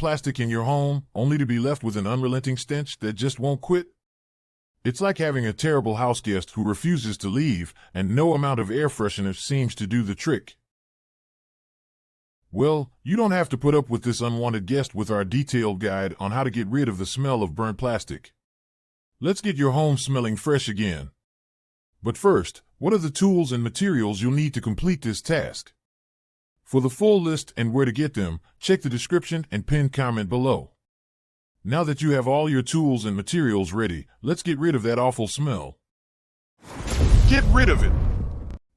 plastic in your home only to be left with an unrelenting stench that just won't quit? It's like having a terrible house guest who refuses to leave, and no amount of air freshener seems to do the trick. Well, you don't have to put up with this unwanted guest with our detailed guide on how to get rid of the smell of burnt plastic. Let's get your home smelling fresh again. But first, what are the tools and materials you'll need to complete this task? For the full list and where to get them, check the description and pinned comment below. Now that you have all your tools and materials ready, let's get rid of that awful smell. Get rid of it!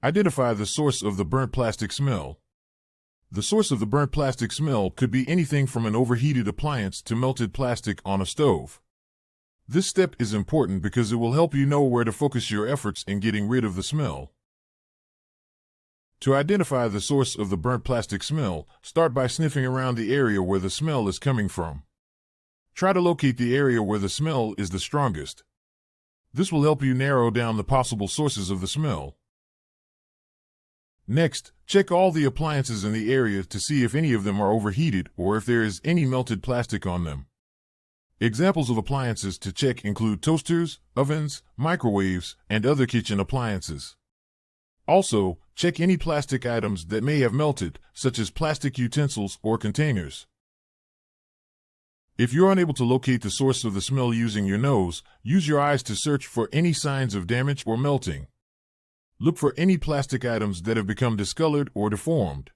Identify the source of the burnt plastic smell. The source of the burnt plastic smell could be anything from an overheated appliance to melted plastic on a stove. This step is important because it will help you know where to focus your efforts in getting rid of the smell. To identify the source of the burnt plastic smell, start by sniffing around the area where the smell is coming from. Try to locate the area where the smell is the strongest. This will help you narrow down the possible sources of the smell. Next, check all the appliances in the area to see if any of them are overheated or if there is any melted plastic on them. Examples of appliances to check include toasters, ovens, microwaves, and other kitchen appliances. Also, check any plastic items that may have melted, such as plastic utensils or containers. If you're unable to locate the source of the smell using your nose, use your eyes to search for any signs of damage or melting. Look for any plastic items that have become discolored or deformed.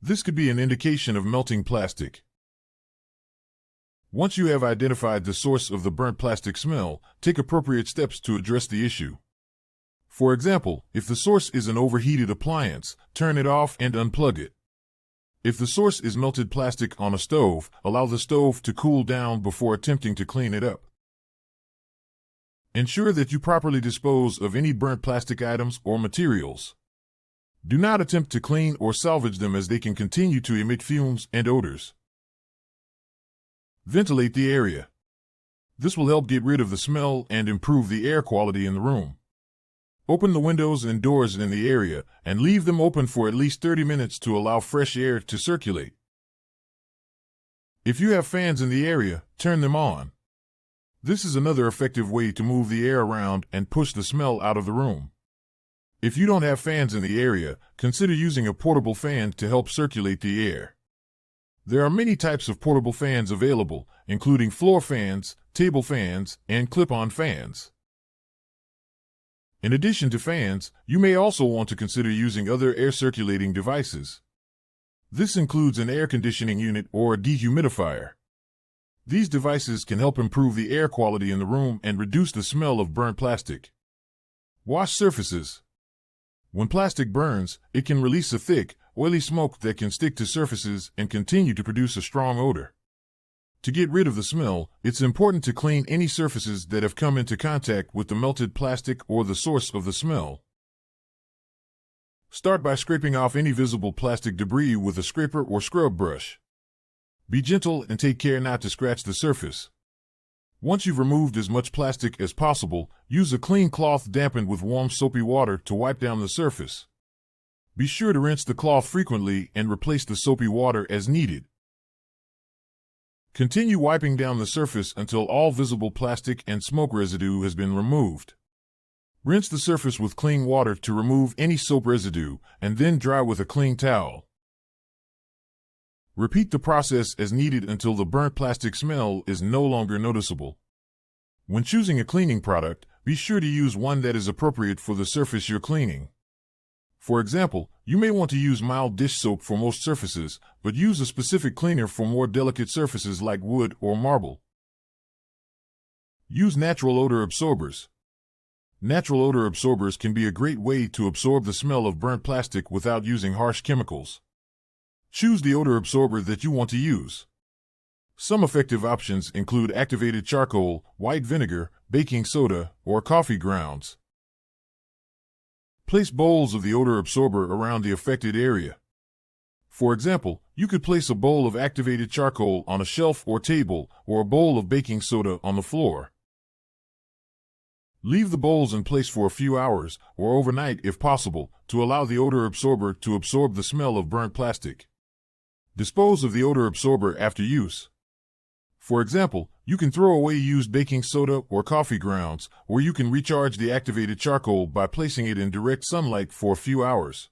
This could be an indication of melting plastic. Once you have identified the source of the burnt plastic smell, take appropriate steps to address the issue. For example, if the source is an overheated appliance, turn it off and unplug it. If the source is melted plastic on a stove, allow the stove to cool down before attempting to clean it up. Ensure that you properly dispose of any burnt plastic items or materials. Do not attempt to clean or salvage them as they can continue to emit fumes and odors. Ventilate the area. This will help get rid of the smell and improve the air quality in the room. Open the windows and doors in the area and leave them open for at least 30 minutes to allow fresh air to circulate. If you have fans in the area, turn them on. This is another effective way to move the air around and push the smell out of the room. If you don't have fans in the area, consider using a portable fan to help circulate the air. There are many types of portable fans available, including floor fans, table fans, and clip-on fans. In addition to fans, you may also want to consider using other air circulating devices. This includes an air conditioning unit or a dehumidifier. These devices can help improve the air quality in the room and reduce the smell of burnt plastic. Wash surfaces. When plastic burns, it can release a thick, oily smoke that can stick to surfaces and continue to produce a strong odor. To get rid of the smell, it's important to clean any surfaces that have come into contact with the melted plastic or the source of the smell. Start by scraping off any visible plastic debris with a scraper or scrub brush. Be gentle and take care not to scratch the surface. Once you've removed as much plastic as possible, use a clean cloth dampened with warm soapy water to wipe down the surface. Be sure to rinse the cloth frequently and replace the soapy water as needed. Continue wiping down the surface until all visible plastic and smoke residue has been removed. Rinse the surface with clean water to remove any soap residue, and then dry with a clean towel. Repeat the process as needed until the burnt plastic smell is no longer noticeable. When choosing a cleaning product, be sure to use one that is appropriate for the surface you're cleaning. For example, you may want to use mild dish soap for most surfaces, but use a specific cleaner for more delicate surfaces like wood or marble. Use natural odor absorbers. Natural odor absorbers can be a great way to absorb the smell of burnt plastic without using harsh chemicals. Choose the odor absorber that you want to use. Some effective options include activated charcoal, white vinegar, baking soda, or coffee grounds. Place bowls of the odor absorber around the affected area. For example, you could place a bowl of activated charcoal on a shelf or table, or a bowl of baking soda on the floor. Leave the bowls in place for a few hours, or overnight if possible, to allow the odor absorber to absorb the smell of burnt plastic. Dispose of the odor absorber after use. For example, you can throw away used baking soda or coffee grounds, or you can recharge the activated charcoal by placing it in direct sunlight for a few hours.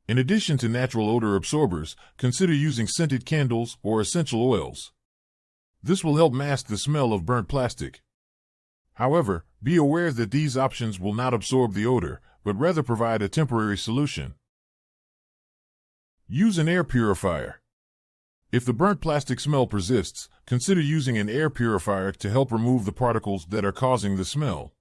In addition to natural odor absorbers, consider using scented candles or essential oils. This will help mask the smell of burnt plastic. However, be aware that these options will not absorb the odor, but rather provide a temporary solution. Use an air purifier. If the burnt plastic smell persists, consider using an air purifier to help remove the particles that are causing the smell.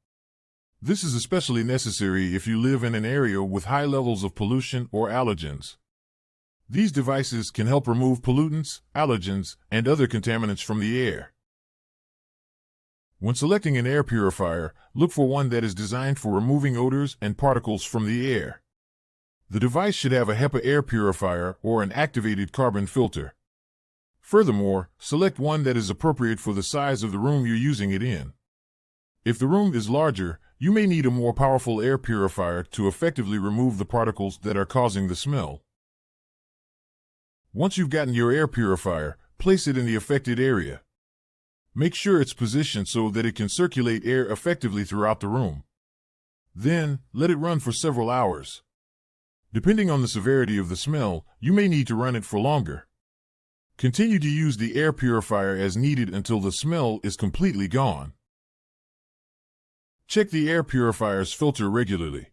This is especially necessary if you live in an area with high levels of pollution or allergens. These devices can help remove pollutants, allergens, and other contaminants from the air. When selecting an air purifier, look for one that is designed for removing odors and particles from the air. The device should have a HEPA air purifier or an activated carbon filter. Furthermore, select one that is appropriate for the size of the room you're using it in. If the room is larger, you may need a more powerful air purifier to effectively remove the particles that are causing the smell. Once you've gotten your air purifier, place it in the affected area. Make sure it's positioned so that it can circulate air effectively throughout the room. Then, let it run for several hours. Depending on the severity of the smell, you may need to run it for longer. Continue to use the air purifier as needed until the smell is completely gone. Check the air purifier's filter regularly.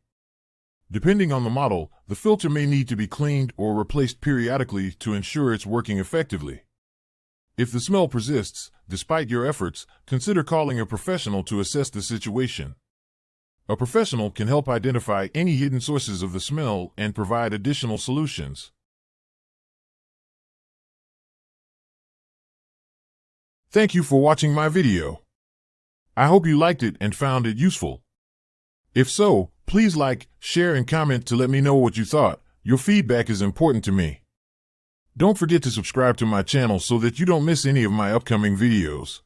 Depending on the model, the filter may need to be cleaned or replaced periodically to ensure it's working effectively. If the smell persists, despite your efforts, consider calling a professional to assess the situation. A professional can help identify any hidden sources of the smell and provide additional solutions. Thank you for watching my video. I hope you liked it and found it useful. If so, please like, share, and comment to let me know what you thought. Your feedback is important to me. Don't forget to subscribe to my channel so that you don't miss any of my upcoming videos.